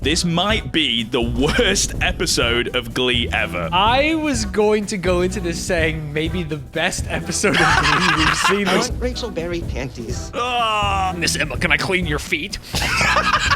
this might be the worst episode of Glee ever. I was going to go into this saying maybe the best episode of Glee we've seen. I want Rachel Berry panties. Miss Emma, can I clean your feet?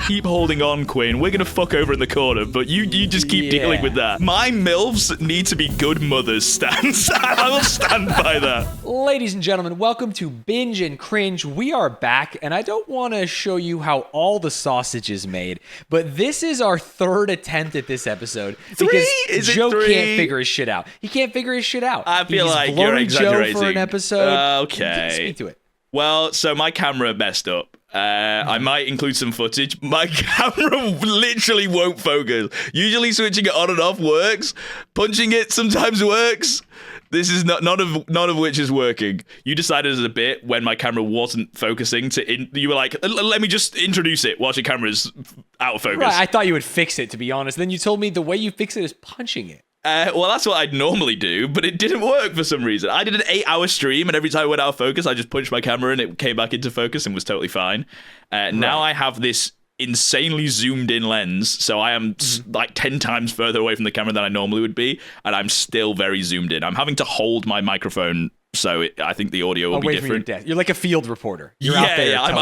Keep holding on, Quinn. We're gonna fuck over in the corner, but you just keep dealing with that. My MILFs need to be good mothers, Stanz. I will stand by that. Ladies and gentlemen, welcome to Binge and Cringe. We are back, and I don't want to show you how all the sausage is made, but this is our third attempt at this episode because Joe can't figure his shit out. He can't figure his shit out. I feel like you're exaggerating. Joe for an episode. Okay. Speak to it. Well, so my camera messed up. I might include some footage. My camera literally won't focus. Usually switching it on and off works. Punching it sometimes works. This is none of which is working. You decided as a bit when my camera wasn't focusing you were like, let me just introduce it while your camera's out of focus. Right, I thought you would fix it, to be honest. Then you told me the way you fix it is punching it. Well, that's what I'd normally do, but it didn't work for some reason. I did an 8-hour stream, and every time I went out of focus, I just punched my camera, and it came back into focus and was totally fine. Now I have this insanely zoomed-in lens, so I am like 10 times further away from the camera than I normally would be, and I'm still very zoomed in. I'm having to hold my microphone, so I think the audio will be different. From your desk. You're like a field reporter. You're out there. I'm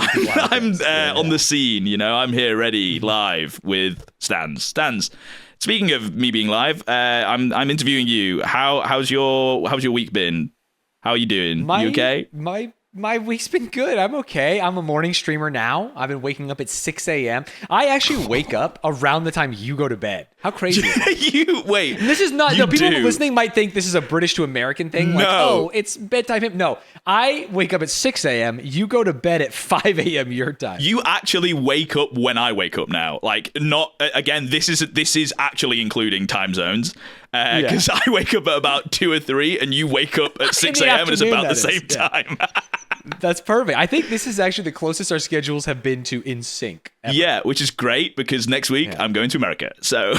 on the scene. You know, I'm here, ready, live with Stanz. Speaking of me being live, I'm interviewing you. How's your week been? How are you doing? You okay? My week's been good. I'm okay. I'm a morning streamer now. I've been waking up at 6 a.m. I actually wake up around the time you go to bed. How crazy is that? Wait. And this is not... No, people listening might think this is a British to American thing. Like, oh, it's bedtime. No, I wake up at 6 a.m. You go to bed at 5 a.m. your time. You actually wake up when I wake up now. Like, not... Again, this is actually including time zones. Because I wake up at about 2 or 3 and you wake up at 6 a.m. and it's about the same time. That's perfect. I think this is actually the closest our schedules have been to in sync ever. Yeah, which is great because next week I'm going to America. So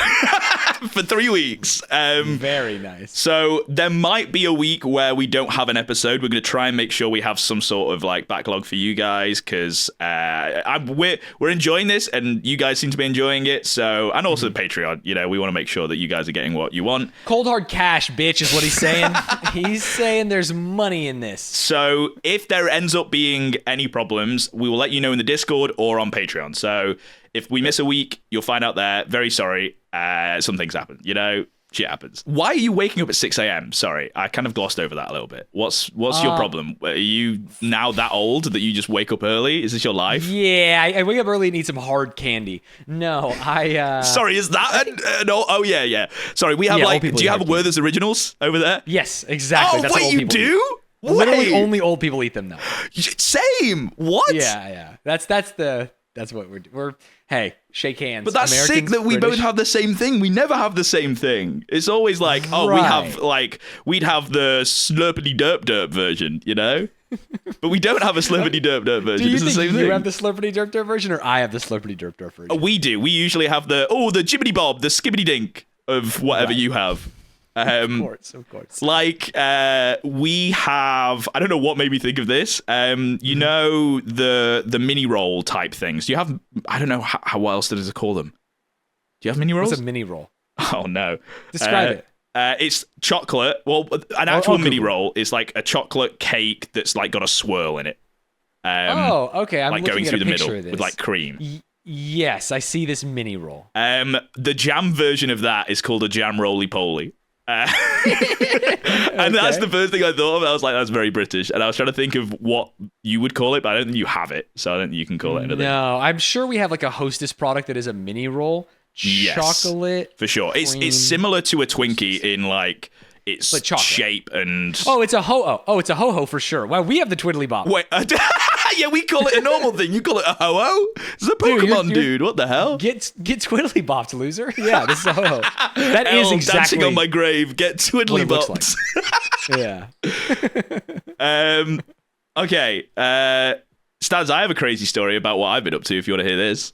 for 3 weeks. Very nice. So there might be a week where we don't have an episode. We're going to try and make sure we have some sort of like backlog for you guys because we're enjoying this and you guys seem to be enjoying it. So, and also the Patreon, you know, we want to make sure that you guys are getting what you want. Cold hard cash, bitch, is what he's saying. He's saying there's money in this. So if there ends up being any problems, we will let you know in the Discord or on Patreon. So if we miss a week, you'll find out there. Very sorry. Some things happen, you know, shit happens. Why are you waking up at 6 a.m.? Sorry, I kind of glossed over that a little bit. What's your problem? Are you now that old that you just wake up early? Is this your life? Yeah, I wake up early and eat some hard candy. No, Sorry, is that no? Oh yeah. Sorry, we have do you have Werther's Originals over there? Yes, exactly. Oh, that's wait, what you do? Literally, only old people eat them now. Same. What? Yeah. That's what we're. Hey, shake hands. But that's Americans, sick that we British. both have the same thing. We never have the same thing. It's always like, we'd have the slurpity derp derp version, you know? But we don't have a slurpity derp derp version. Do you it's think the same you thing. have the slurpity derp derp version, or I have the slurpity derp derp version? We do. We usually have the jibbity bob, the skibbity dink of whatever you have. Of course. Like, we have, I don't know what made me think of this. You know, the mini roll type things. Do you have, I don't know, what else does it call them? Do you have mini rolls? What's a mini roll? Oh, no. Describe it. It's chocolate. Well, an actual mini roll is like a chocolate cake that's like got a swirl in it. Okay. I'm like looking going at through a the picture middle of this. with like cream. Yes, I see this mini roll. The jam version of that is called a jam roly poly. And that's the first thing I thought of. I was like, that's very British. And I was trying to think of what you would call it, but I don't think you have it. So I don't think you can call it anything. No, I'm sure we have like a Hostess product that is a mini roll. Yes, chocolate. For sure. It's similar to a Twinkie in like its shape and... it's a ho-oh. Oh, it's a ho-ho for sure. Well, we have the twiddly bop. Wait, yeah, we call it a normal thing. You call it a ho-oh? It's a Pokemon, dude. What the hell? Get twiddly bopped, loser. Yeah, this is a ho-ho. That is exactly... dancing on my grave. Get twiddly bopped. Like. Yeah. Okay. Stanz, I have a crazy story about what I've been up to, if you want to hear this.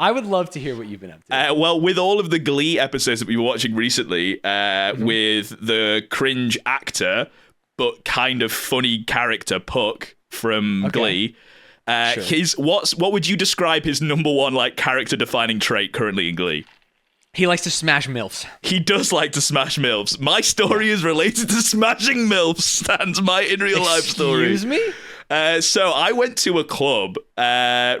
I would love to hear what you've been up to. Well, with all of the Glee episodes that we were watching recently, with the cringe actor, but kind of funny character Puck from Glee, Sure. What would you describe his number one like character defining trait currently in Glee? He likes to smash MILFs. He does like to smash MILFs. My story is related to smashing MILFs. That's my in real life story. Excuse me? So I went to a club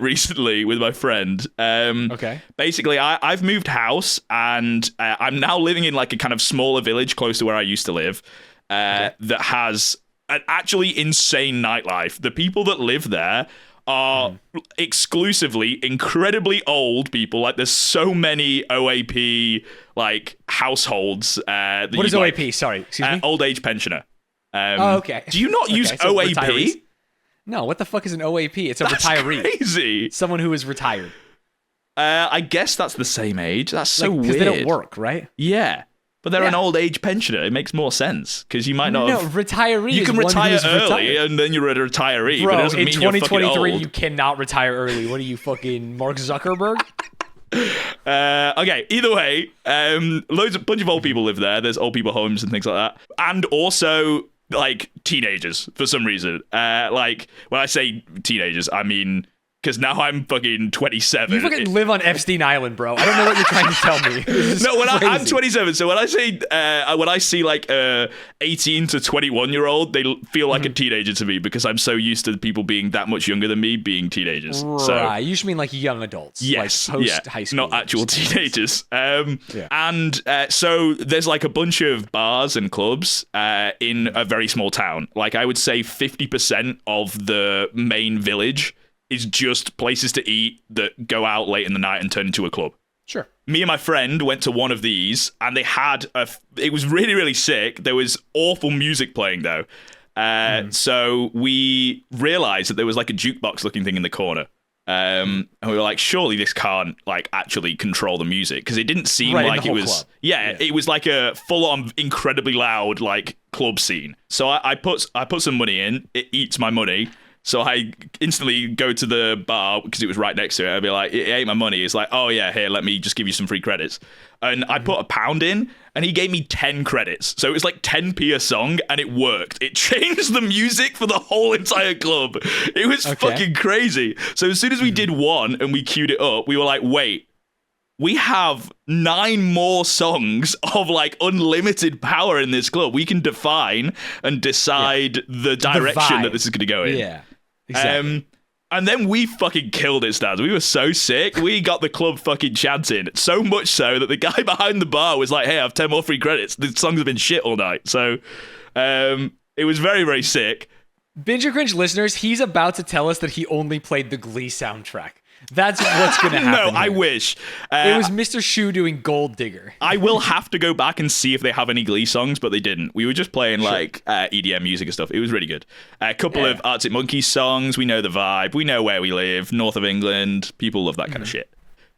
recently with my friend. Okay. Basically, I've moved house and I'm now living in like a kind of smaller village close to where I used to live that has an actually insane nightlife. The people that live there are exclusively incredibly old people. Like there's so many OAP like households. What is OAP? Sorry, excuse me. Old age pensioner. Okay. Do you not use so OAP? retirees? No, what the fuck is an OAP? It's a retiree. Crazy. Someone who is retired. I guess that's the same age. That's so weird. Because they don't work, right? Yeah. But they're an old age pensioner. It makes more sense because you might not. No, retiree. You is can one retire who's early retired. and then you're a retiree. Bro, but it doesn't in mean you're fucking 2023, old. you cannot retire early. What are you, fucking Mark Zuckerberg? Okay, either way, bunch of old people live there. There's old people homes and things like that. And also, like, teenagers for some reason. Like, when I say teenagers, I mean, because now I'm fucking 27. You fucking live on Epstein Island, bro. I don't know what you're trying to tell me. No, I'm 27. So when I see like 18 to 21-year-old, they feel like a teenager to me because I'm so used to people being that much younger than me being teenagers. Right. So, You should mean like young adults. yes, Like post high school. not actual teenagers. Yeah. And so there's like a bunch of bars and clubs in a very small town. Like I would say 50% of the main village is just places to eat that go out late in the night and turn into a club. Sure. Me and my friend went to one of these, and they had it was really, really sick. There was awful music playing, though. So we realized that there was like a jukebox-looking thing in the corner. And we were like, surely this can't like actually control the music because it didn't seem like it was. Club. Yeah, it was like a full-on, incredibly loud like club scene. So I put some money in. It eats my money. So I instantly go to the bar because it was right next to it. I'd be like, it ain't my money. It's like, oh yeah, here, let me just give you some free credits. And I put £1 in and he gave me 10 credits. So it was like 10p a song and it worked. It changed the music for the whole entire club. It was fucking crazy. So as soon as we did one and we queued it up, we were like, wait, we have 9 more songs of like unlimited power in this club. We can define and decide the direction that this is going to go in. Yeah, exactly. And then we fucking killed it, Stanz. We were so sick. We got the club fucking chanting. So much so that the guy behind the bar was like, hey, I have 10 more free credits. The songs have been shit all night. So it was very, very sick. Binge and Cringe listeners, he's about to tell us that he only played the Glee soundtrack. That's what's going to happen. No, I wish. It was Mr. Schue doing Gold Digger. I will have to go back and see if they have any Glee songs, but they didn't. We were just playing like EDM music and stuff. It was really good. A couple of Arctic Monkeys songs. We know the vibe. We know where we live. North of England. People love that kind of shit.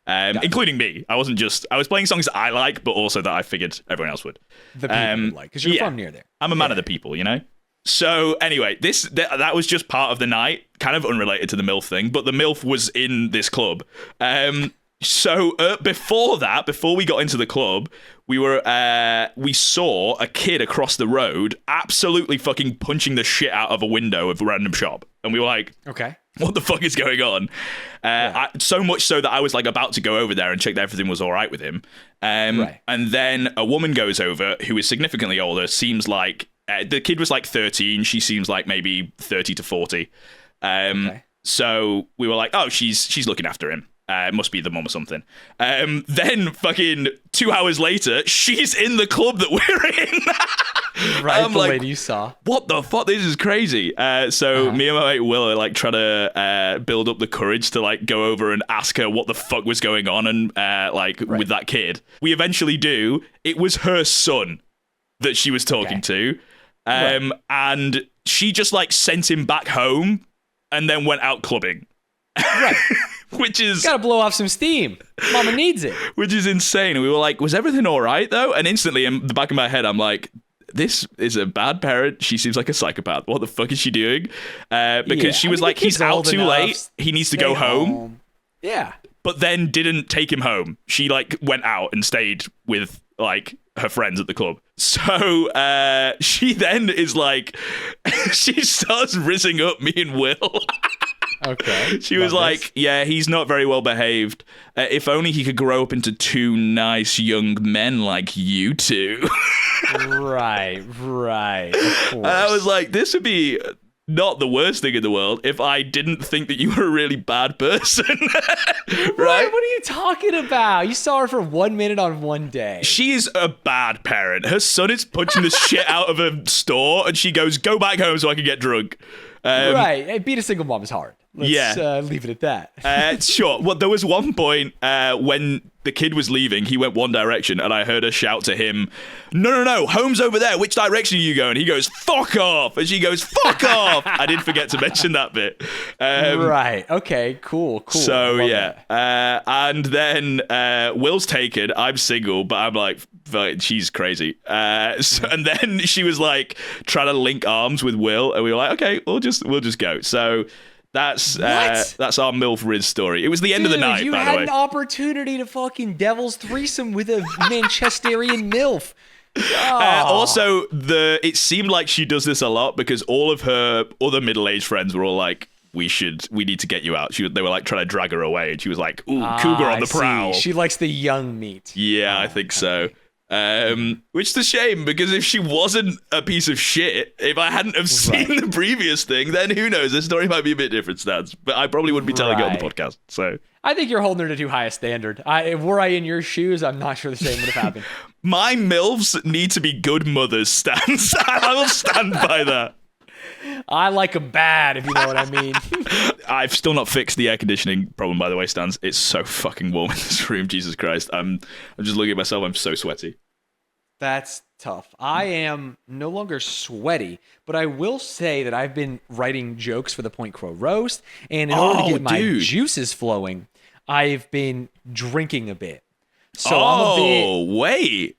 Including me. I was playing songs that I like, but also that I figured everyone else would. The people would like, because you're from near there. I'm a man of the people, you know? So anyway, that was just part of the night, kind of unrelated to the MILF thing, but the MILF was in this club. So before we got into the club, we saw a kid across the road absolutely fucking punching the shit out of a window of a random shop, and we were like, okay, what the fuck is going on? So much so that I was like about to go over there and check that everything was all right with him. And then a woman goes over who is significantly older, seems like. The kid was like 13. She seems like maybe 30 to 40. So we were like, oh, she's looking after him. It must be the mum or something. Then fucking 2 hours later, she's in the club that we're in. Right, the lady you saw. What the fuck? This is crazy. So me and my mate Will are like trying to build up the courage to like go over and ask her what the fuck was going on and with that kid. We eventually do. It was her son that she was talking to. And she just like sent him back home and then went out clubbing. Right. Which is... Gotta blow off some steam. Mama needs it. Which is insane. And we were like, was everything all right though? And instantly in the back of my head, I'm like, this is a bad parent. She seems like a psychopath. What the fuck is she doing? Because she was like, he's out too late. He needs to go home. Yeah. But then didn't take him home. She like went out and stayed with like her friends at the club. So she then is like, she starts rizzing up me and Will. Okay. She was like, yeah, he's not very well behaved. If only he could grow up into two nice young men like you two. Right. Of course. And I was like, this would be not the worst thing in the world if I didn't think that you were a really bad person. Right? What are you talking about? You saw her for 1 minute on one day. She's a bad parent. Her son is punching the shit out of a store, and she goes, go back home so I can get drunk. Right. Hey, being a single mom is hard. Let's leave it at that. Sure. Well, there was one point when the kid was leaving, he went one direction, and I heard her shout to him, no, home's over there. Which direction are you going? He goes, fuck off. And she goes, fuck off. I did forget to mention that bit. Right. Okay, cool. So, yeah. And then Will's taken. I'm single, but I'm like, she's crazy. And then she was like trying to link arms with Will, and we were like, okay, we'll just go. So that's our MILF Riz story. It was the end of the night, you by the had way. an opportunity to fucking devil's threesome with a Manchesterian MILF. Also, it seemed like she does this a lot because all of her other middle-aged friends were all like, we need to get you out. They were like trying to drag her away, and she was like, ooh, cougar on the prowl. She likes the young meat. Yeah, I think so. Which is a shame, because if she wasn't a piece of shit, if I hadn't have seen the previous thing, then who knows? The story might be a bit different, Stanz. But I probably wouldn't be telling it on the podcast. So I think you're holding her to too high a standard. Were I in your shoes, I'm not sure the same would have happened. My MILFs need to be good mothers, Stanz. I will stand by that. I like them bad, if you know what I mean. I've still not fixed the air conditioning problem, by the way, Stanz. It's so fucking warm in this room, Jesus Christ. I'm just looking at myself, I'm so sweaty. That's tough. I am no longer sweaty, but I will say that I've been writing jokes for the Point Crow roast, and in order to get my juices flowing, I've been drinking a bit. So I'm a bit... wait.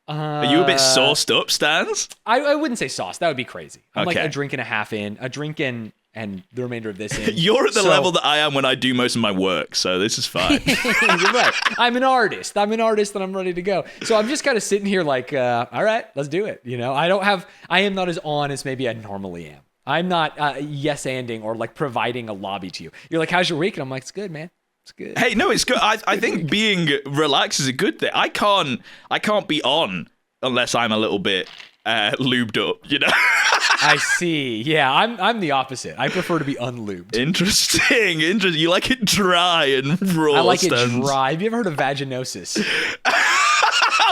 Are you a bit sauced up, Stanz? I wouldn't say sauce. That would be crazy. I'm like Okay. a drink and a half in, and the remainder of this in. You're at the level that I am when I do most of my work, so this is fine. You're right. I'm an artist, and I'm ready to go. So I'm just kind of sitting here like, all right, let's do it. You know, I am not as on as maybe I normally am. I'm not yes-anding or like providing a lobby to you. You're like, how's your week? And I'm like, it's good, man. It's good. Hey, no, it's good. I think being relaxed is a good thing. I can't be on unless I'm a little bit lubed up, you know? I see. Yeah, I'm the opposite. I prefer to be unlubed. Interesting. You like it dry and raw. I like it dry. Have you ever heard of vaginosis?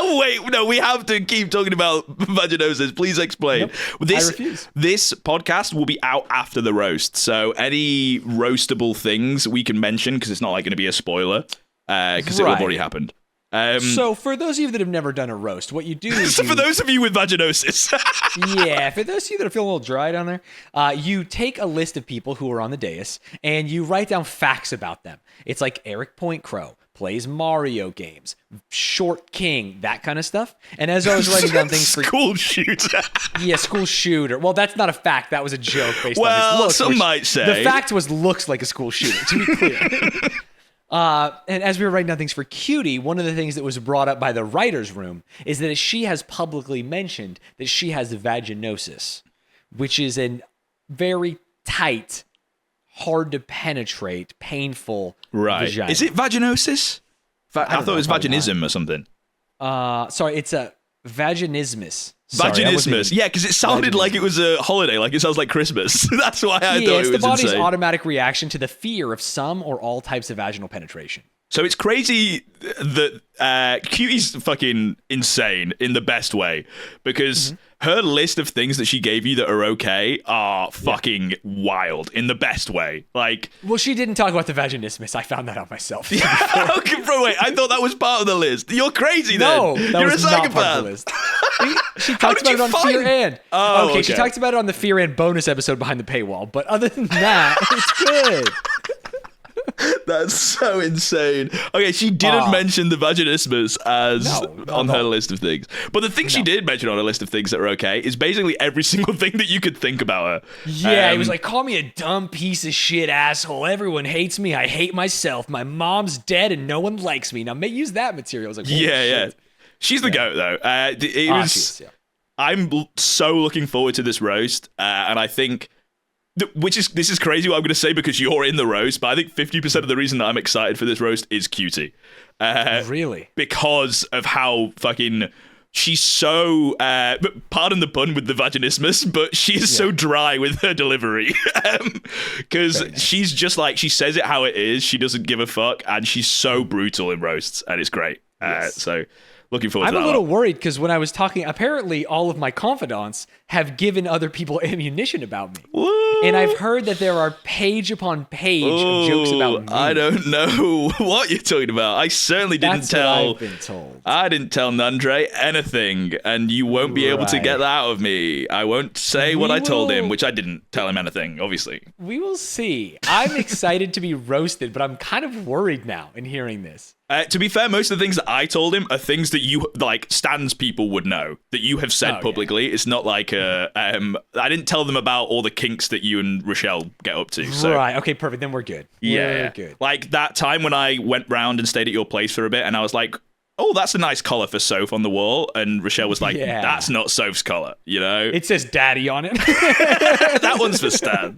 Wait, no, we have to keep talking about vaginosis. Please explain. Nope, I refuse. This podcast will be out after the roast, so any roastable things we can mention, because it's not like going to be a spoiler, because it will have already happened. So for those of you that have never done a roast, what you do is for those of you with vaginosis. Yeah, for those of you that are feeling a little dry down there, you take a list of people who are on the dais and you write down facts about them. It's like Eric Point Crow plays Mario games, short king, that kind of stuff. And as I was writing down things for school shooter. Yeah, school shooter. Well, that's not a fact. That was a joke based on his looks. Some might say. The fact was looks like a school shooter, to be clear. And as we were writing down things for Cutie, one of the things that was brought up by the writer's room is that she has publicly mentioned that she has vaginosis, which is a very tight, hard to penetrate, painful vagina. Is it vaginosis? I thought it was vaginism or something. Sorry, it's a vaginismus. Sorry, vaginismus. Yeah, because it sounded like it was a holiday, like it sounds like Christmas. That's why I thought it was the body's insane. automatic reaction to the fear of some or all types of vaginal penetration. So it's crazy that Cutie's fucking insane in the best way, because her list of things that she gave you that are okay are fucking wild in the best way. Like, well, she didn't talk about the vaginismus. I found that out myself. Okay, bro, wait, I thought that was part of the list. You're crazy then. No, that You're was a not psychopath. part of the list. She talks about it on Fear and. Oh, okay. She talks about it on the Fear and bonus episode behind the paywall. But other than that, it's good. That's so insane. Okay, she didn't mention the vaginismus as on her list of things. But the thing she did mention on her list of things that are okay is basically every single thing that you could think about her. Yeah, he was like, call me a dumb piece of shit asshole. Everyone hates me. I hate myself. My mom's dead and no one likes me. Now, use that material. I was like, yeah. She's the GOAT, though. I'm so looking forward to this roast, and I think This is crazy what I'm going to say because you're in the roast, but I think 50% of the reason that I'm excited for this roast is Cutie. Really? Because of how fucking... She's so, pardon the pun with the vaginismus, but she is so dry with her delivery. Because she's just like, she says it how it is. She doesn't give a fuck. And she's so brutal in roasts. And it's great. So looking forward to that. I'm a little worried because when I was talking, apparently all of my confidants have given other people ammunition about me. What? And I've heard that there are page upon page of jokes about me. I don't know what you're talking about. I certainly didn't tell. What I've been told. I didn't tell Nandre anything, and you won't be able to get that out of me. I won't say what I told him, which I didn't tell him anything, obviously. We will see. I'm excited to be roasted, but I'm kind of worried now in hearing this. To be fair, most of the things that I told him are things that you, like, Stanz people would know, that you have said publicly. It's not like, I didn't tell them about all the kinks that you and Rochelle get up to. So. Right, okay, perfect. Then we're good. Yeah. We're good. Like that time when I went round and stayed at your place for a bit, and I was like, oh, that's a nice collar for Soph on the wall. And Rochelle was like, that's not Soph's collar, you know? It says daddy on it. That one's for Stan.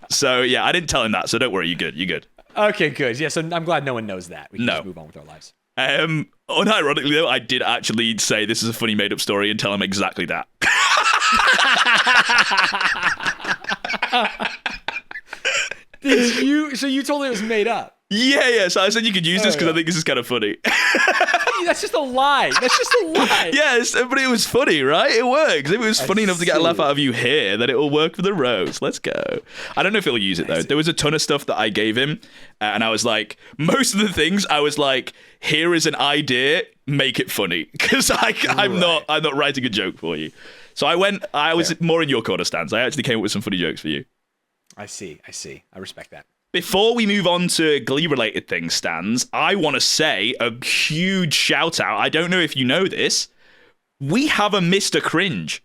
So, yeah, I didn't tell him that, so don't worry, you're good, you're good. Okay, good. Yeah, so I'm glad no one knows that. We can just move on with our lives. Unironically, though, I did actually say this is a funny made-up story and tell him exactly that. So you told me it was made up? Yeah. So I said you could use this because I think this is kind of funny. That's just a lie. Yes, but it was funny, right? It works. If it was funny enough to get a laugh out of you here, then it will work for the roast. Let's go. I don't know if he'll use it, though. There was a ton of stuff that I gave him, and I was like, most of the things, I was like, here is an idea, make it funny. Because I'm not writing a joke for you. So I was more in your corner, Stanz. I actually came up with some funny jokes for you. I see. I respect that. Before we move on to Glee-related things, Stanz, I want to say a huge shout-out. I don't know if you know this. We have a Mr. Cringe.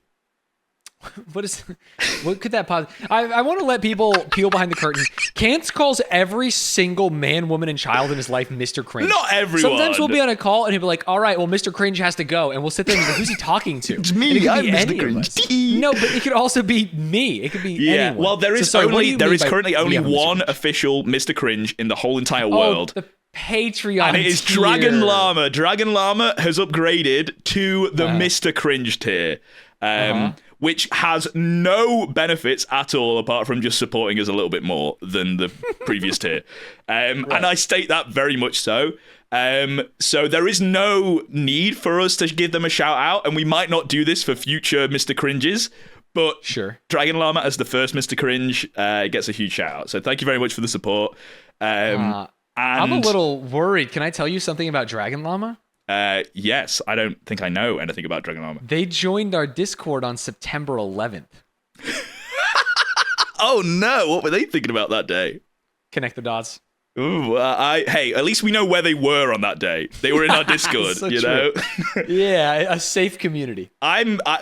What could that possibly... I want to let people peel behind the curtain. Kance calls every single man, woman, and child in his life Mr. Cringe. Not everyone. Sometimes we'll be on a call and he'll be like, all right, well, Mr. Cringe has to go. And we'll sit there and be like, who's he talking to? It's me. I'm Mr. Cringe. No, but it could also be me. It could be anyone. Well, there is currently only one official Mr. Cringe in the whole entire world. The Patreon and it is tier. Dragon Llama. Dragon Llama has upgraded to the Mr. Cringe tier. Which has no benefits at all apart from just supporting us a little bit more than the previous tier. And I state that very much so. So there is no need for us to give them a shout out, and we might not do this for future Mr. Cringes, but sure. Dragon Llama as the first Mr. Cringe gets a huge shout out. So thank you very much for the support. I'm a little worried. Can I tell you something about Dragon Llama? Yes, I don't think I know anything about Dragon Llama. They joined our Discord on September 11th. Oh no, what were they thinking about that day? Connect the dots. Ooh, hey, at least we know where they were on that day. They were in our Discord, so know? Yeah, a safe community.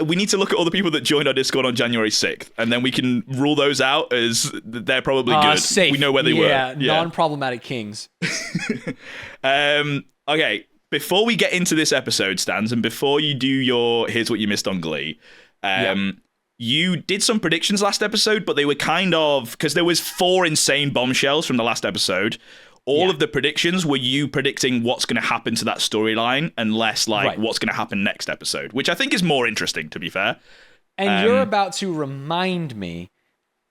We need to look at all the people that joined our Discord on January 6th, and then we can rule those out as they're probably good. Safe. We know where they were. Yeah, non-problematic kings. Okay. Before we get into this episode, Stanz, and before you do your Here's What You Missed on Glee, you did some predictions last episode, but they were kind of... Because there was 4 insane bombshells from the last episode. All of the predictions were you predicting what's going to happen to that storyline and less like what's going to happen next episode, which I think is more interesting, to be fair. And you're about to remind me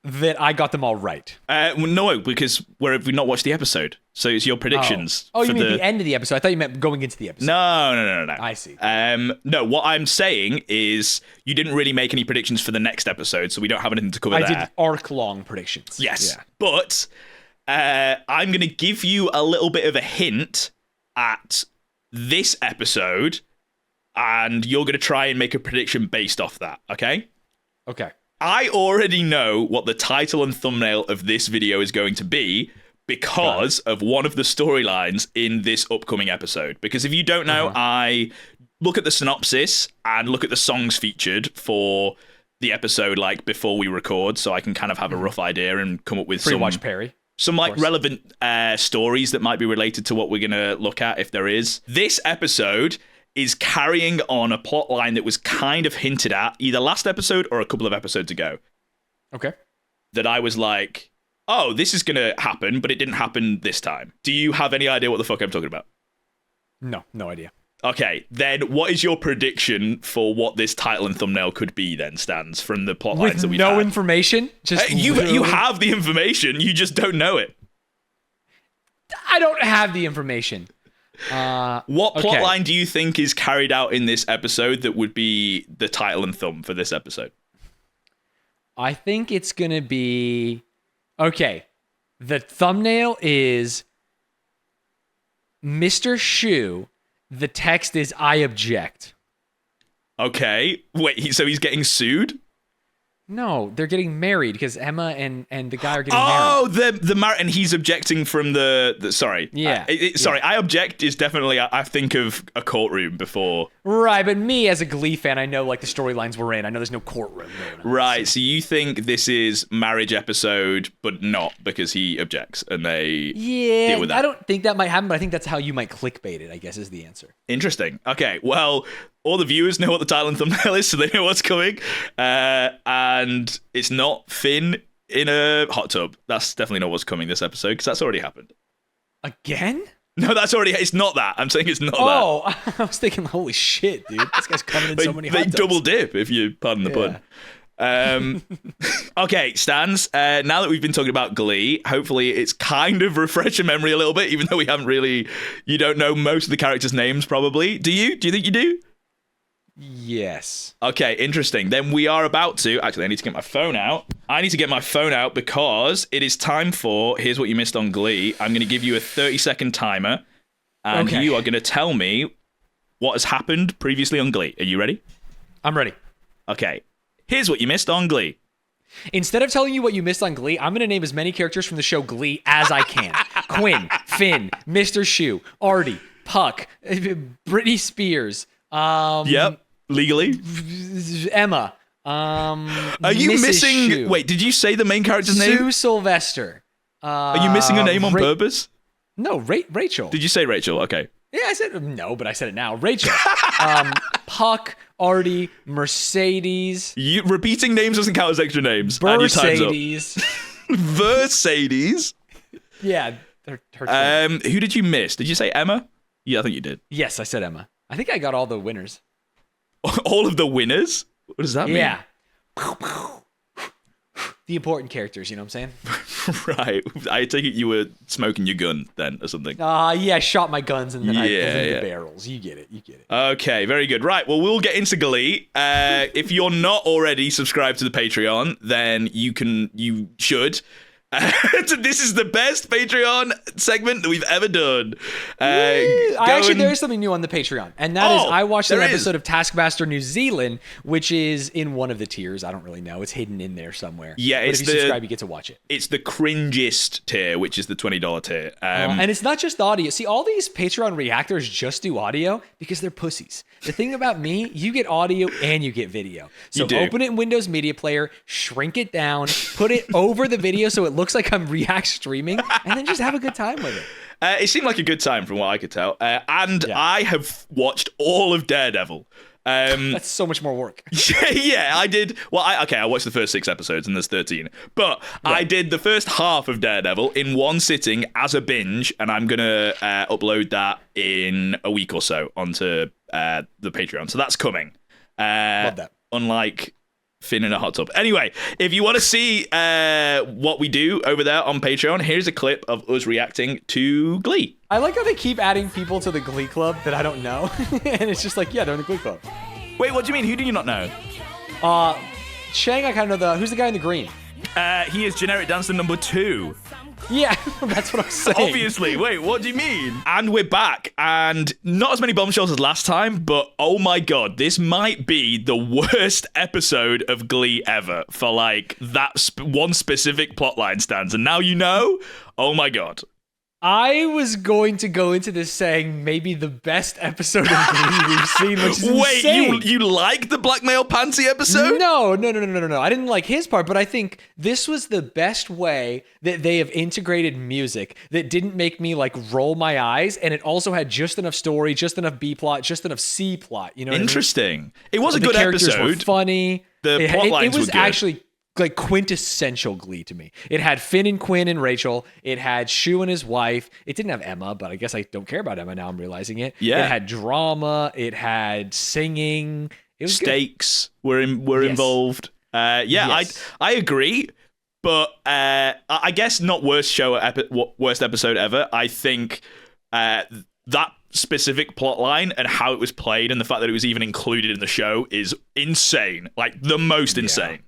that I got them all right. No, because we've not watched the episode. So it's your predictions. Oh, you mean the end of the episode? I thought you meant going into the episode. No. I see. No, what I'm saying is you didn't really make any predictions for the next episode, so we don't have anything to cover there. I did arc-long predictions. Yes. Yeah. But I'm going to give you a little bit of a hint at this episode, and you're going to try and make a prediction based off that, okay? Okay. I already know what the title and thumbnail of this video is going to be because of one of the storylines in this upcoming episode. Because if you don't know, I look at the synopsis and look at the songs featured for the episode like before we record, so I can kind of have a rough idea and come up with Pre-watch Perry. Some like relevant stories that might be related to what we're going to look at if there is. This episode is carrying on a plot line that was kind of hinted at either last episode or a couple of episodes ago. Okay. that I was like, oh, this is going to happen, but it didn't happen this time. Do you have any idea what the fuck I'm talking about? No idea. Okay, then what is your prediction for what this title and thumbnail could be then, Stanz, from the plot lines that we've had? No information? Just you have the information, you just don't know it. I don't have the information. What plot line do you think is carried out in this episode that would be the title and thumb for this episode? I think it's going to be... Okay, the thumbnail is Mr. Schue. The text is, I object. Okay. Wait, so he's getting sued? No, they're getting married because Emma and the guy are getting Oh, married. the and he's objecting from the sorry. Yeah. Sorry, I object is definitely, I think of a courtroom before. Right, but me as a Glee fan, I know like the storylines we're in. I know there's no courtroom. Right, so you think this is marriage episode, but not because he objects and they deal with that. I don't think that might happen, but I think that's how you might clickbait it, I guess is the answer. Interesting. Okay, well, all the viewers know what the title and thumbnail is, so they know what's coming. And it's not Finn in a hot tub. That's definitely not what's coming this episode, because that's already happened. Again? No, it's not that. I'm saying it's not that. Oh, I was thinking, holy shit, dude. This guy's coming in so many hot tubs. They double dip, if you pardon the pun. Okay, Stanz, now that we've been talking about Glee, hopefully it's kind of refresh your memory a little bit, even though we haven't really... You don't know most of the characters' names, probably. Do you? Do you think you do? Yes. Okay, interesting. Then we are about to... Actually, I need to get my phone out. I need to get my phone out because it is time for Here's What You Missed on Glee. I'm going to give you a 30-second timer, and you are going to tell me what has happened previously on Glee. Are you ready? I'm ready. Okay. Here's what you missed on Glee. Instead of telling you what you missed on Glee, I'm going to name as many characters from the show Glee as I can. Quinn, Finn, Mr. Schue, Artie, Puck, Britney Spears. Yep. Legally. Emma. Are you Mrs. missing... Schue, Wait, did you say the main character's name? Sue Sylvester. Are you missing a name on purpose? No, Rachel. Did you say Rachel? Okay. Yeah, I said no, but I said it now. Rachel. Puck, Artie, Mercedes. You repeating names doesn't count as extra names. Mercedes. Mercedes? Yeah. Her who did you miss? Did you say Emma? Yeah, I think you did. Yes, I said Emma. I think I got all the winners. All of the winners? What does that mean? Yeah. The important characters, you know what I'm saying? Right. I take it you were smoking your gun then or something. Yeah, I shot my guns and then I blew Yeah. the barrels. You get it. Okay, very good. Right, well, we'll get into Glee. If you're not already subscribed to the Patreon, then you should. This is the best Patreon segment that we've ever done. There is something new on the Patreon, and that is I watched an episode is. of Taskmaster New Zealand, which is in one of the tiers. I don't really know. It's hidden in there somewhere. Yeah, but it's if you subscribe, you get to watch it. It's the cringiest tier, which is the $20 tier. And it's not just audio. See, all these Patreon reactors just do audio because they're pussies. The thing about me, you get audio and you get video. So open it in Windows Media Player, shrink it down, put it over the video so it looks like I'm React streaming, and then just have a good time with it. It seemed like a good time from what I could tell. I have watched all of Daredevil. That's so much more work. Yeah, I did. Well, I watched the first 6 episodes and there's 13. But I did the first half of Daredevil in one sitting as a binge, and I'm going to upload that in a week or so onto the Patreon. So that's coming. Love that. Unlike Finn in a hot tub. Anyway, if you want to see what we do over there on Patreon, here's a clip of us reacting to Glee. I like how they keep adding people to the Glee Club that I don't know. And it's just like, yeah, they're in the Glee Club. Wait, what do you mean? Who do you not know? Chang, I kind of know who's the guy in the green? He is generic dancer number 2. Yeah, that's what I'm saying. Obviously. Wait, what do you mean? And we're back, and not as many bombshells as last time, but oh my god, this might be the worst episode of Glee ever for like that one specific plotline Stanz. And now you know, oh my god. I was going to go into this saying maybe the best episode of Glee we've seen, which is insane. Wait, you like the blackmail panty episode? No. I didn't like his part, but I think this was the best way that they have integrated music that didn't make me like roll my eyes, and it also had just enough story, just enough B plot, just enough C plot. You know what Interesting. I mean? It was a the good characters episode. Were funny. The plot lines it was were good. Actually like quintessential Glee to me. It had Finn and Quinn and Rachel. It had Schue and his wife. It didn't have Emma, but I guess I don't care about Emma now. I'm realizing it. Yeah. It had drama. It had singing. It was Stakes were involved. Yes. I agree, but I guess not worst episode ever. I think that specific plot line and how it was played and the fact that it was even included in the show is insane. Like the most insane.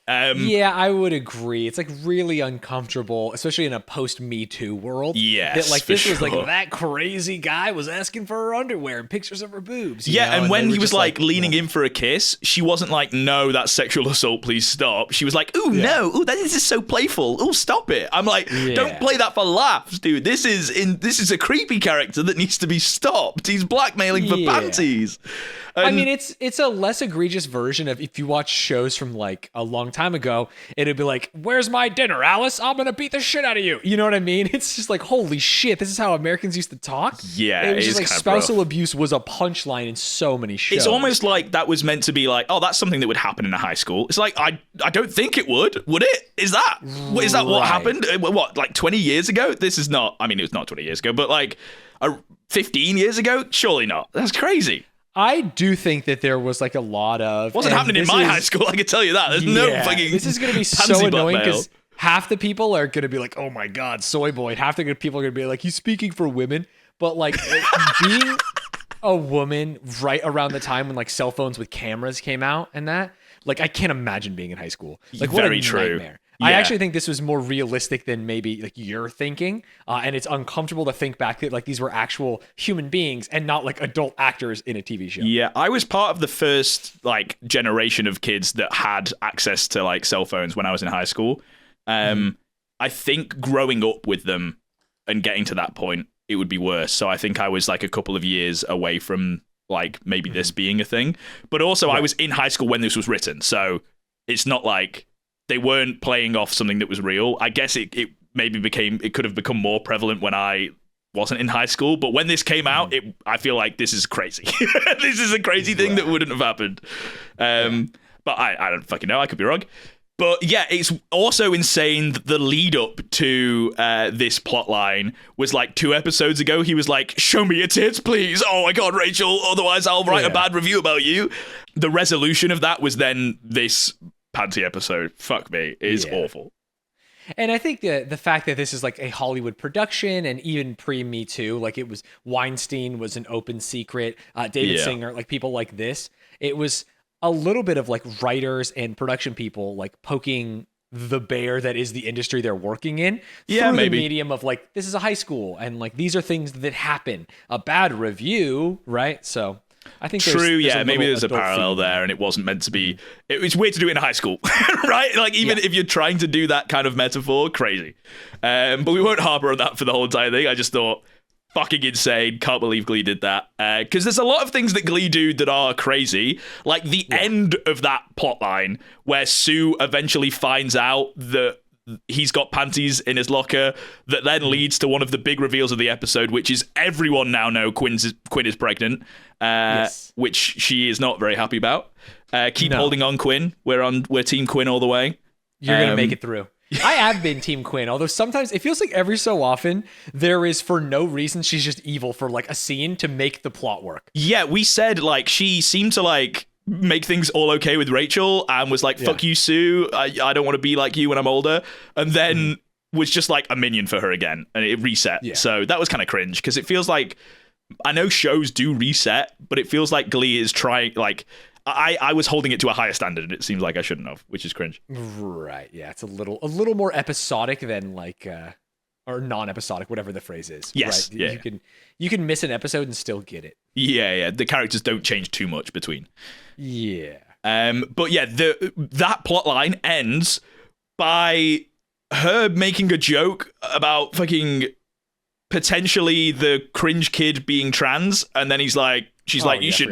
Yeah, I would agree. It's like really uncomfortable, especially in a post-Me Too world. Yes, that, like this was like that crazy guy was asking for her underwear and pictures of her boobs. Yeah, know? and when he was just like leaning in for a kiss, she wasn't like, "No, that's sexual assault. Please stop." She was like, "Ooh, no, ooh, that is just so playful. Ooh, stop it." I'm like, "Don't play that for laughs, dude. This is a creepy character that needs to be stopped. He's blackmailing for panties." I mean, it's a less egregious version of if you watch shows from like a long time ago, it'd be like, "Where's my dinner, Alice? I'm gonna beat the shit out of you." You know what I mean? It's just like, holy shit, this is how Americans used to talk. Yeah, it was just like spousal rough. Abuse was a punchline in so many shows. It's almost like that was meant to be like, oh, that's something that would happen in a high school. It's like I don't think it would it? Is that what happened? What, like 20 years ago? This is not. I mean, it was not 20 years ago, but like 15 years ago, surely not. That's crazy. I do think that there was like a lot of... Wasn't happening in my high school, I can tell you that. There's no fucking... This is going to be so annoying because half the people are going to be like, oh my God, soy boy. And half the people are going to be like, he's speaking for women. But like being a woman right around the time when like cell phones with cameras came out and that, like I can't imagine being in high school. Like what Very a true. nightmare. Yeah. I actually think this was more realistic than maybe like you're thinking, and it's uncomfortable to think back that like these were actual human beings and not like adult actors in a TV show. Yeah, I was part of the first like generation of kids that had access to like cell phones when I was in high school. I think growing up with them and getting to that point, it would be worse. So I think I was like a couple of years away from like maybe this being a thing, but also I was in high school when this was written, so it's not like they weren't playing off something that was real. I guess it could have become more prevalent when I wasn't in high school, but when this came out, I feel like this is crazy. This is a crazy thing that wouldn't have happened. But I don't fucking know. I could be wrong. But yeah, it's also insane that the lead up to this plot line was like 2 episodes ago. He was like, "Show me your tits, please. Oh my God, Rachel, otherwise I'll write a bad review about you." The resolution of that was then this panty episode. Fuck me. It's awful. And I think the fact that this is like a Hollywood production and even pre-Me Too, like it was Weinstein was an open secret, David Singer, like people like this, it was a little bit of like writers and production people like poking the bear that is the industry they're working in through the medium of like, this is a high school and like these are things that happen. A bad review, right? So I think true, maybe there's a parallel there, and it wasn't meant to be. It's weird to do it in high school, right? Like even if you're trying to do that kind of metaphor, crazy. But we won't harper on that for the whole entire thing. I just thought, fucking insane. Can't believe Glee did that. Because there's a lot of things that Glee do that are crazy, like the end of that plot line where Sue eventually finds out that he's got panties in his locker, that then leads to one of the big reveals of the episode, which is everyone now know Quinn is pregnant, which she is not very happy about. Keep holding on, Quinn. We're Team Quinn all the way. You're gonna make it through. I have been Team Quinn, although sometimes it feels like every so often there is for no reason she's just evil for like a scene to make the plot work. Yeah, we said like she seemed to like make things all okay with Rachel and was like, fuck you, Sue. I don't want to be like you when I'm older. And then was just like a minion for her again. And it reset. Yeah. So that was kind of cringe because it feels like, I know shows do reset, but it feels like Glee is trying, like, I was holding it to a higher standard and it seems like I shouldn't have, which is cringe. Right. Yeah. It's a little more episodic than like, or non-episodic, whatever the phrase is. Yes. Right? Yeah. You can miss an episode and still get it. Yeah. The characters don't change too much between. Yeah. But yeah, that plot line ends by her making a joke about fucking potentially the cringe kid being trans, and then she's like, you should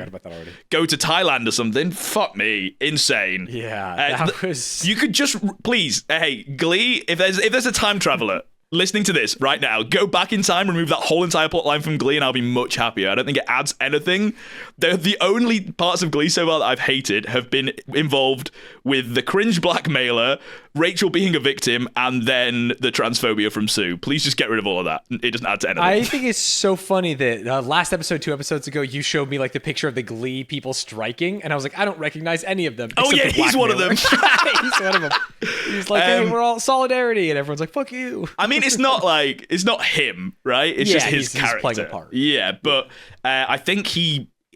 go to Thailand or something. Fuck me, insane. Yeah, that was. You could just please, hey Glee, if there's a time traveler listening to this right now, go back in time, remove that whole entire plot line from Glee, and I'll be much happier. I don't think it adds anything. The only parts of Glee so far that I've hated have been involved with the cringe blackmailer, Rachel being a victim, and then the transphobia from Schue. Please just get rid of all of that. It doesn't add to anything. I think it's so funny that last episode, 2 episodes ago, you showed me like the picture of the Glee people striking, and I was like, I don't recognize any of them. Oh yeah, he's one of them. He's one of them. He's like, hey, we're all solidarity, and everyone's like, fuck you. I mean, it's not him, right? It's just his character. He's playing a part. Yeah, but I think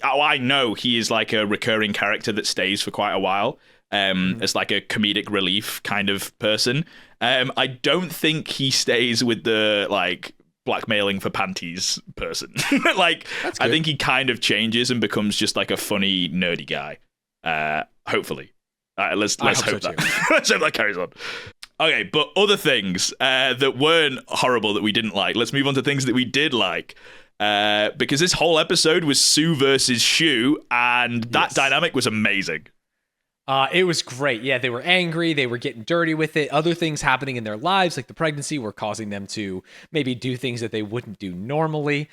I know he is like a recurring character that stays for quite a while. As like a comedic relief kind of person. I don't think he stays with the like blackmailing for panties person. Like, I think he kind of changes and becomes just like a funny, nerdy guy. Hopefully. Let's hope that. Let's hope that carries on. Okay, but other things that weren't horrible that we didn't like. Let's move on to things that we did like. Because this whole episode was Schue versus Schue, and that dynamic was amazing. It was great. Yeah, they were angry. They were getting dirty with it. Other things happening in their lives, like the pregnancy, were causing them to maybe do things that they wouldn't do normally.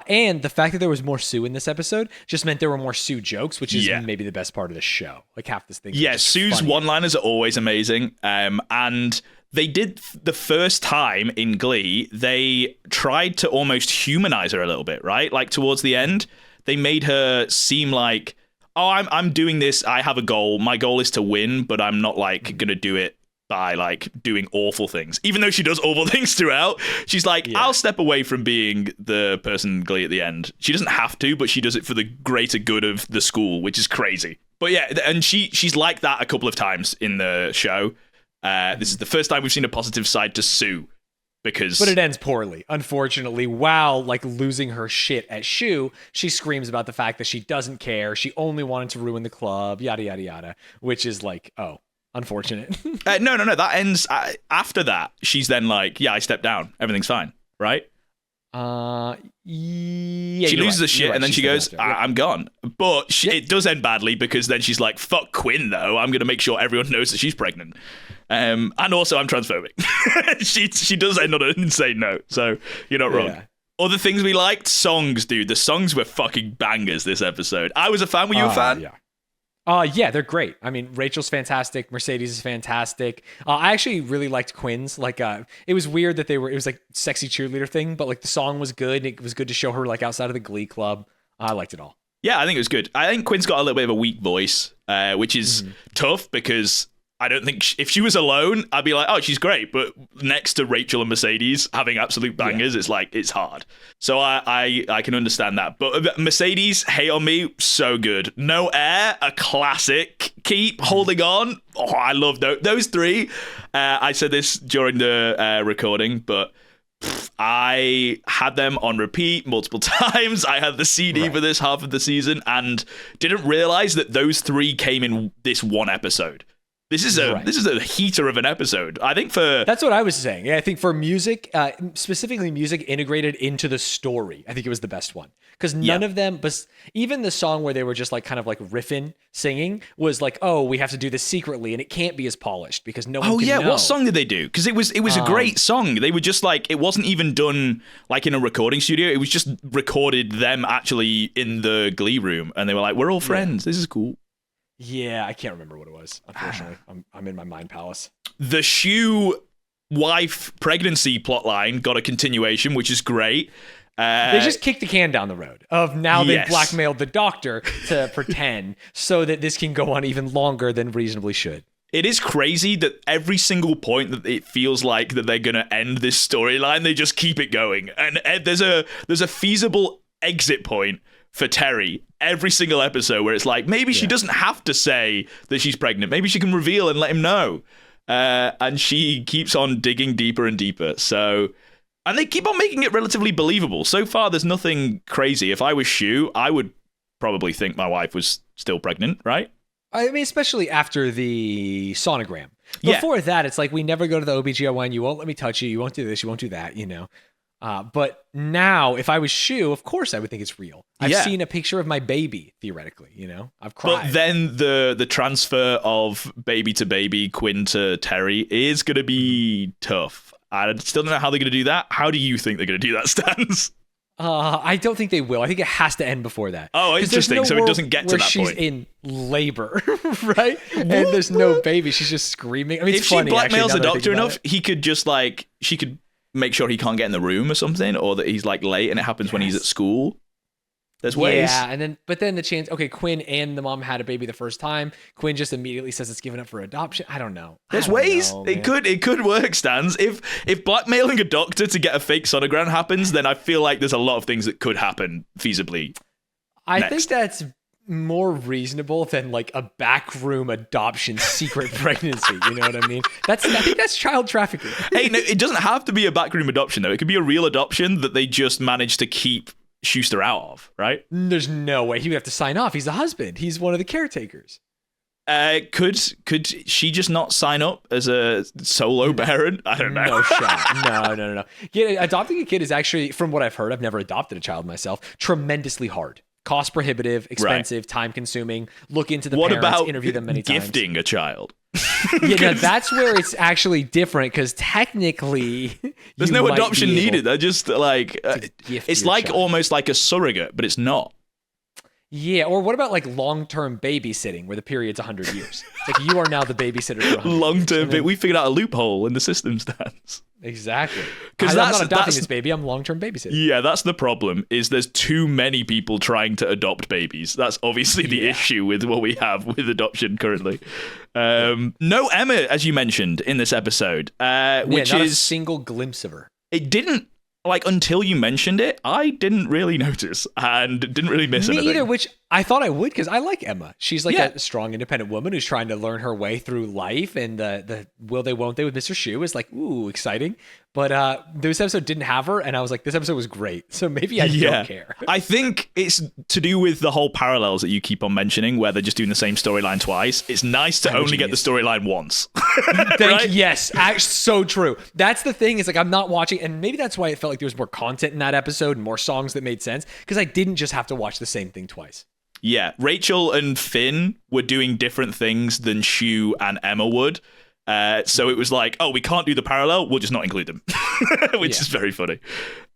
And the fact that there was more Schue in this episode just meant there were more Schue jokes, which is maybe the best part of the show. Like half this thing. Yeah, Sue's one-liners are always amazing. And they did the first time in Glee, they tried to almost humanize her a little bit, right? Like towards the end, they made her seem like, oh, I'm doing this. I have a goal. My goal is to win, but I'm not like going to do it by like doing awful things. Even though she does awful things throughout, she's like, I'll step away from being the person in Glee at the end. She doesn't have to, but she does it for the greater good of the school, which is crazy. But yeah, and she's like that a couple of times in the show. This is the first time we've seen a positive side to Schue. But it ends poorly, unfortunately. While like losing her shit at Schue, she screams about the fact that she doesn't care. She only wanted to ruin the club, yada, yada, yada, which is like, oh, unfortunate. No. That ends after that. She's then like, yeah, I stepped down. Everything's fine, right? Yeah. She loses her shit and then she goes, I'm gone. But it does end badly because then she's like, fuck Quinn, though. I'm going to make sure everyone knows that she's pregnant. And also, I'm transphobic. she does end on an insane note. So you're not wrong. Other things we liked, songs, dude. The songs were fucking bangers this episode. I was a fan. Were you a fan? Yeah, they're great. I mean, Rachel's fantastic. Mercedes is fantastic. I actually really liked Quinn's. Like, it was weird that it was like sexy cheerleader thing, but like the song was good. It was good to show her like outside of the Glee club. I liked it all. Yeah, I think it was good. I think Quinn's got a little bit of a weak voice, which is tough because I don't think if she was alone, I'd be like, oh, she's great. But next to Rachel and Mercedes having absolute bangers, it's like, it's hard. So I can understand that. But Mercedes, Hate on Me, so good. No Air, a classic. Keep Holding On. Oh, I love those three. I said this during the recording, but I had them on repeat multiple times. I had the CD for this half of the season and didn't realize that those three came in this one episode. This is a heater of an episode. I think that's what I was saying. Yeah, I think for music, specifically music integrated into the story, I think it was the best one because none of them, but even the song where they were just like kind of like riffing, singing was like, oh, we have to do this secretly, and it can't be as polished because no one can know. What song did they do? Because it was a great song. They were just like, it wasn't even done like in a recording studio. It was just recorded them actually in the Glee room, and they were like, we're all friends. This is cool. Yeah, I can't remember what it was. Unfortunately, I'm in my mind palace. The Schue wife pregnancy plotline got a continuation, which is great. They just kicked the can down the road of now they've blackmailed the doctor to pretend so that this can go on even longer than reasonably should. It is crazy that every single point that it feels like that they're going to end this storyline, they just keep it going. And there's a feasible exit point for Terry every single episode where it's like, maybe she doesn't have to say that she's pregnant. Maybe she can reveal and let him know. And she keeps on digging deeper and deeper. And they keep on making it relatively believable. So far, there's nothing crazy. If I was Schue, I would probably think my wife was still pregnant, right? I mean, especially after the sonogram. Before that, it's like, we never go to the OBGYN. You won't let me touch you. You won't do this. You won't do that, you know? But now, if I was Schue, of course I would think it's real. I've seen a picture of my baby, theoretically, you know? I've cried. But then the transfer of baby to baby, Quinn to Terry, is going to be tough. I still don't know how they're going to do that. How do you think they're going to do that, Stanz? I don't think they will. I think it has to end before that. Oh, 'Cause there's interesting. no So it world doesn't get to where that she's point. in labor, right? And there's no baby. She's just screaming. I mean, If it's she funny, actually, blackmails now the that I doctor think about enough, he could just like, she could make sure he can't get in the room or something, or that he's like late and it happens when he's at school. There's ways. Yeah, but then the chance. Okay, Quinn and the mom had a baby the first time. Quinn just immediately says it's given up for adoption. I don't know. There's ways. It could work, Stans. If blackmailing a doctor to get a fake sonogram happens, then I feel like there's a lot of things that could happen feasibly. I think that's more reasonable than like a backroom adoption secret pregnancy. You know what I mean? I think that's child trafficking. Hey, no, it doesn't have to be a backroom adoption though. It could be a real adoption that they just managed to keep Schuster out of, right? There's no way he would have to sign off. He's the husband. He's one of the caretakers. Could she just not sign up as a solo parent? I don't know. No shot. No. Yeah, adopting a kid is actually, from what I've heard, I've never adopted a child myself, tremendously hard. Cost prohibitive, expensive, time consuming. Look into the parents, about interview them many times. gifting a child? Yeah, now that's where it's actually different because technically there's no adoption needed. They're just like it's like child. almost like a surrogate, but it's not. Yeah, or what about like long-term babysitting where the period's 100 years? Like you are now the babysitter for 100 long-term. years. We figured out a loophole in the system, Stans. Exactly. 'Cause I'm that's- not adopting that's- this baby. I'm long-term babysitting. Yeah, that's the problem. Is there's too many people trying to adopt babies. That's obviously the issue with what we have with adoption currently. No Emma, as you mentioned in this episode, which not is a single glimpse of her. It didn't. Like, until you mentioned it, I didn't really notice and didn't really miss Me anything. either, which I thought I would because I like Emma. She's like Yeah. a strong, independent woman who's trying to learn her way through life. And the will they, won't they with Mr. Schue is like, ooh, exciting. But this episode didn't have her. And I was like, this episode was great. So maybe I don't care. I think it's to do with the whole parallels that you keep on mentioning, where they're just doing the same storyline twice. It's nice to only get the storyline once. Right? Yes, actually, so true. That's the thing is like I'm not watching, and maybe that's why it felt like there was more content in that episode and more songs that made sense because I didn't just have to watch the same thing twice. Yeah, Rachel and Finn were doing different things than Schue and Emma would. So it was like, oh, we can't do the parallel. We'll just not include them, which is very funny.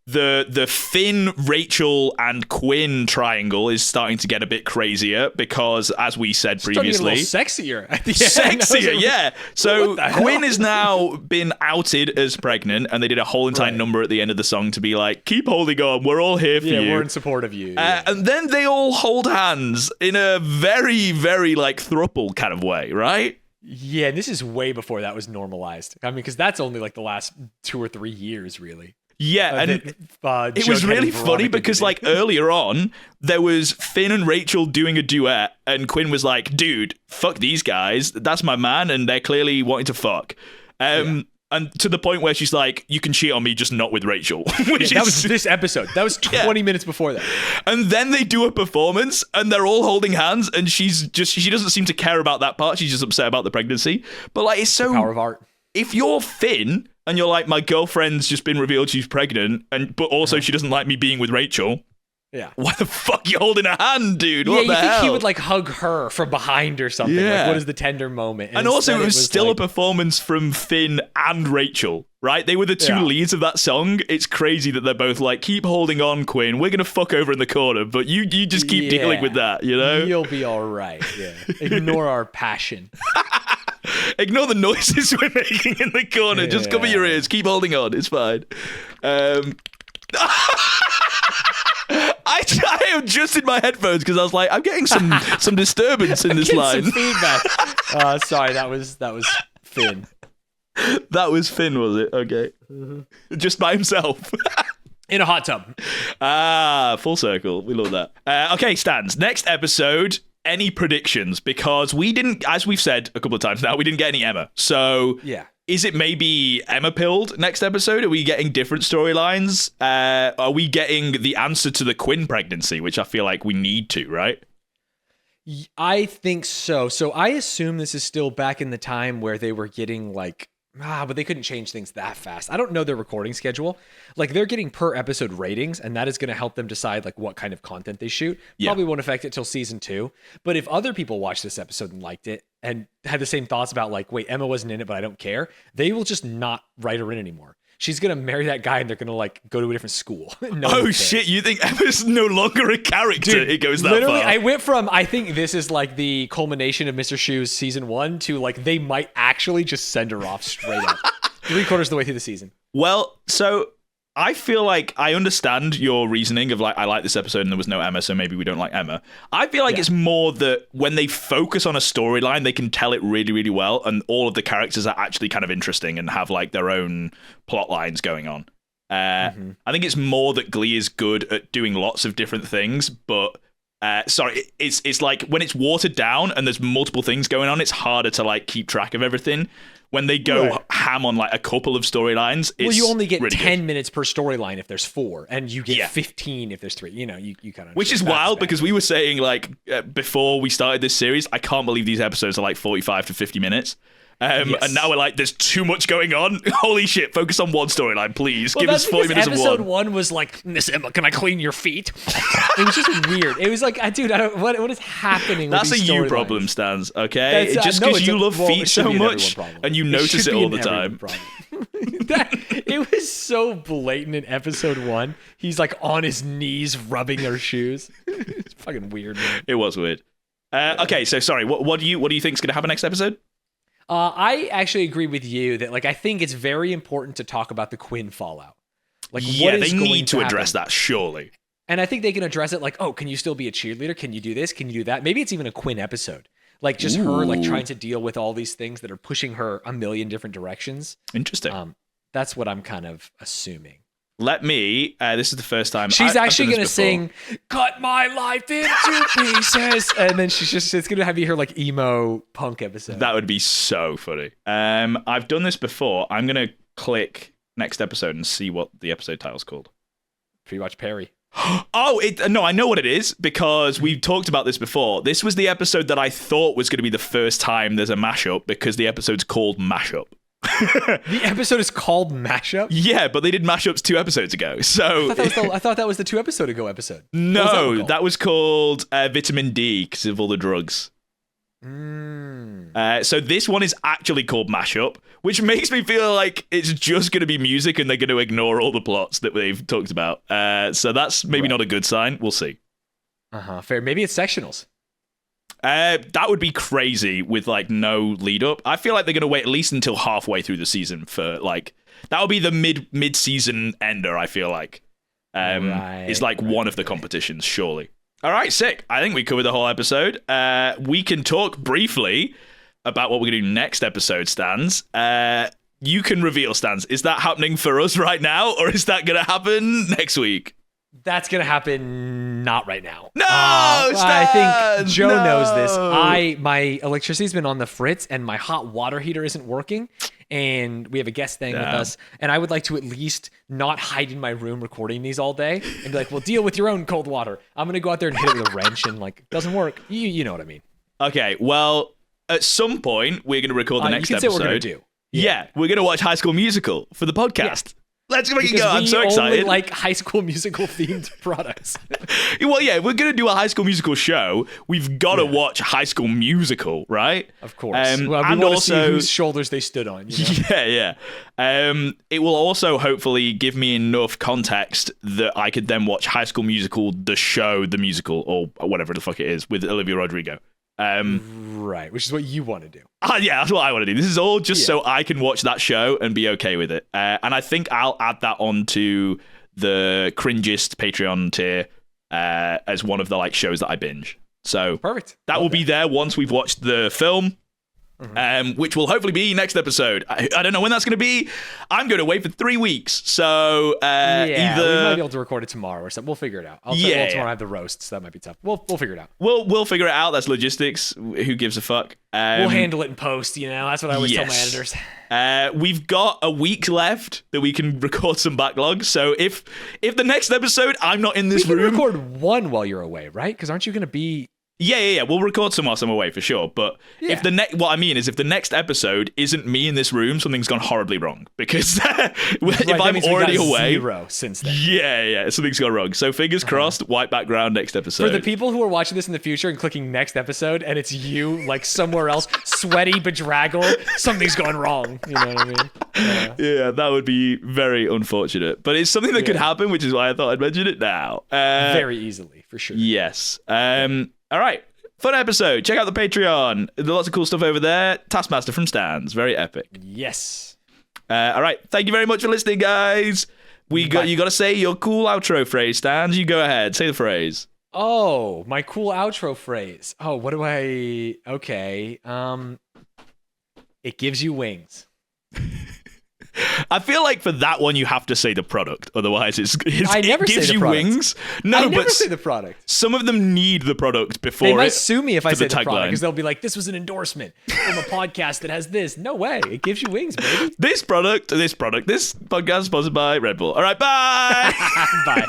The Finn, Rachel, and Quinn triangle is starting to get a bit crazier because, as we said previously, sexier. Sexier, yeah. So What the Quinn hell? has now been outed as pregnant, and they did a whole entire number at the end of the song to be like, keep holding on, we're all here for you. Yeah, we're in support of you. And then they all hold hands in a very, very like throuple kind of way, right? Yeah, this is way before that was normalized. I mean, because that's only like the last 2 or 3 years, really. Yeah, and it was really funny because like earlier on, there was Finn and Rachel doing a duet, and Quinn was like, dude, fuck these guys. That's my man, and they're clearly wanting to fuck. And to the point where she's like, you can cheat on me, just not with Rachel. Which that was this episode. That was 20 minutes before that. And then they do a performance, and they're all holding hands, and she doesn't seem to care about that part. She's just upset about the pregnancy. But like, it's so... Power of art. If you're Finn, and you're like, my girlfriend's just been revealed she's pregnant, but also she doesn't like me being with Rachel... Yeah. Why the fuck are you holding a hand, dude? What you the think hell? he would like hug her from behind or something? Yeah. Like, what is the tender moment? And also, instead it was still like, a performance from Finn and Rachel, right? They were the two leads of that song. It's crazy that they're both like, keep holding on, Quinn. We're going to fuck over in the corner, but you just keep dealing with that, you know? You'll be all right. Yeah. Ignore our passion. Ignore the noises we're making in the corner. Just cover your ears. Keep holding on. It's fine. I am just in my headphones because I was like, I'm getting some disturbance in this line. Some feedback. Sorry, that was Finn. That was Finn, was it? Okay. Just by himself. In a hot tub. Full circle. We love that. Okay, Stans. Next episode, any predictions? Because we didn't, as we've said a couple of times now, we didn't get any Emma. So Yeah. is it maybe Emma pilled next episode? Are we getting different storylines? Are we getting the answer to the Quinn pregnancy, which I feel like we need to, right? I think so. So I assume this is still back in the time where they were getting like, but they couldn't change things that fast. I don't know their recording schedule. Like they're getting per episode ratings, and that is going to help them decide like what kind of content they shoot. Yeah. Probably won't affect it till season 2. But if other people watched this episode and liked it and had the same thoughts about like, wait, Emma wasn't in it, but I don't care, they will just not write her in anymore. she's gonna marry that guy and they're gonna like go to a different school. Oh shit! You think Emma's no longer a character? It goes that literally, far. I went from I think this is like the culmination of Mr. Schue's season 1 to like they might actually just send her off straight up. 3/4 of the way through the season. Well, so I feel like I understand your reasoning of like, I like this episode and there was no Emma, so maybe we don't like Emma. I feel like it's more that when they focus on a storyline, they can tell it really, really well, and all of the characters are actually kind of interesting and have like their own plot lines going on. I think it's more that Glee is good at doing lots of different things, but it's like when it's watered down and there's multiple things going on, it's harder to like keep track of everything. When they go ham on like a couple of storylines, it's you only get really 10 good. minutes per storyline if there's 4, and you get 15 if there's 3. You know, you kind of. Which is wild because we were saying like before we started this series, I can't believe these episodes are like 45 to 50 minutes. And now we're like, there's too much going on. Holy shit, focus on one storyline, please. Give us 40 minutes of one. Episode 1 was like, Miss Emma, can I clean your feet? It was just weird. It was like, dude, what is happening That's with these a you storylines? problem, Stans, okay? That's, just because you love feet so much and you notice it all the time. It was so blatant in episode 1. He's like on his knees rubbing her shoes. It's fucking weird, man. It was weird. Okay, so sorry, what do you think is going to happen next episode? I actually agree with you that like I think it's very important to talk about the Quinn fallout. Like, yeah, what is they going need to address that, surely. And I think they can address it like, oh, can you still be a cheerleader? Can you do this? Can you do that? Maybe it's even a Quinn episode. Like just her like trying to deal with all these things that are pushing her a million different directions. Interesting. That's what I'm kind of assuming. Let me, this is the first time she's actually going to sing, cut my life into pieces. And then it's going to be her like emo punk episode. That would be so funny. I've done this before. I'm going to click next episode and see what the episode title's called. Pre-watch Perry. No, I know what it is because we've talked about this before. This was the episode that I thought was going to be the first time there's a mashup because the episode's called Mashup. The episode is called Mashup? Yeah, but they did mashups 2 episodes ago. So I thought that was the 2 episode ago episode. No, that was called Vitamin D because of all the drugs. So this one is actually called Mashup, which makes me feel like it's just going to be music and they're going to ignore all the plots that they've talked about. So that's maybe not a good sign. We'll see. Fair. Maybe it's sectionals. That would be crazy with like no lead up. I feel like they're going to wait at least until halfway through the season for like that would be the mid season ender. I feel like is like one of the competitions, surely. All right, sick. I think we covered the whole episode. We can talk briefly about what we're going to do next episode, Stans. You can reveal, Stans. Is that happening for us right now, or is that going to happen next week? That's going to happen not right now. No, I think Joe knows this. My electricity's been on the fritz and my hot water heater isn't working. And we have a guest staying with us. And I would like to at least not hide in my room recording these all day and be like, well, deal with your own cold water. I'm going to go out there and hit it with a wrench and like, it doesn't work. You know what I mean. Okay, well, at some point, we're going to record the next episode. You can say what we're going to do. Yeah, we're going to watch High School Musical for the podcast. Yeah. Let's make it go. I'm so excited. We only like High School Musical themed products. Well, yeah, we're going to do a High School Musical show. We've got to watch High School Musical, right? Of course. Well, we want to see whose shoulders they stood on. You know? Yeah. It will also hopefully give me enough context that I could then watch High School Musical, the show, the musical, or whatever the fuck it is, with Olivia Rodrigo. Right, which is what you want to do. Yeah, that's what I want to do. This is all just so I can watch that show and be okay with it. And I think I'll add that onto the cringest Patreon tier as one of the like shows that I binge. So perfect. That will be there once we've watched the film. Which will hopefully be next episode. I don't know when that's going to be. I'm going to wait for 3 weeks. So either we might be able to record it tomorrow or something. We'll figure it out. Tomorrow I have the roast, so that might be tough. We'll figure it out. We'll figure it out. That's logistics. Who gives a fuck? We'll handle it in post. You know, that's what I always tell my editors. We've got a week left that we can record some backlog. So if the next episode I'm not in this room, record one while you're away, right? Because aren't you going to be? Yeah. We'll record some whilst I'm away for sure. But if what I mean is, if the next episode isn't me in this room, something's gone horribly wrong. Because if I'm already away, 0 since then. Yeah, something's gone wrong. So fingers crossed, white background next episode. For the people who are watching this in the future and clicking next episode, and it's you like somewhere else, sweaty, bedraggled, something's gone wrong. You know what I mean? Yeah, that would be very unfortunate. But it's something that could happen, which is why I thought I'd mention it now. Very easily, for sure. Yes. All right. Fun episode. Check out the Patreon. There's lots of cool stuff over there. Taskmaster from Stanz. Very epic. Yes. All right. Thank you very much for listening, guys. You got to say your cool outro phrase, Stanz. You go ahead. Say the phrase. Oh, my cool outro phrase. Oh, what do I... Okay. It gives you wings. I feel like for that one you have to say the product, otherwise I never it gives say the you product. wings. No, I never but say the product. some of them need the product before They might sue me if I say the product, tagline. because they'll be like, "This was an endorsement from a podcast that has this." No way, it gives you wings, baby. This podcast is sponsored by Red Bull. All right, bye. Bye.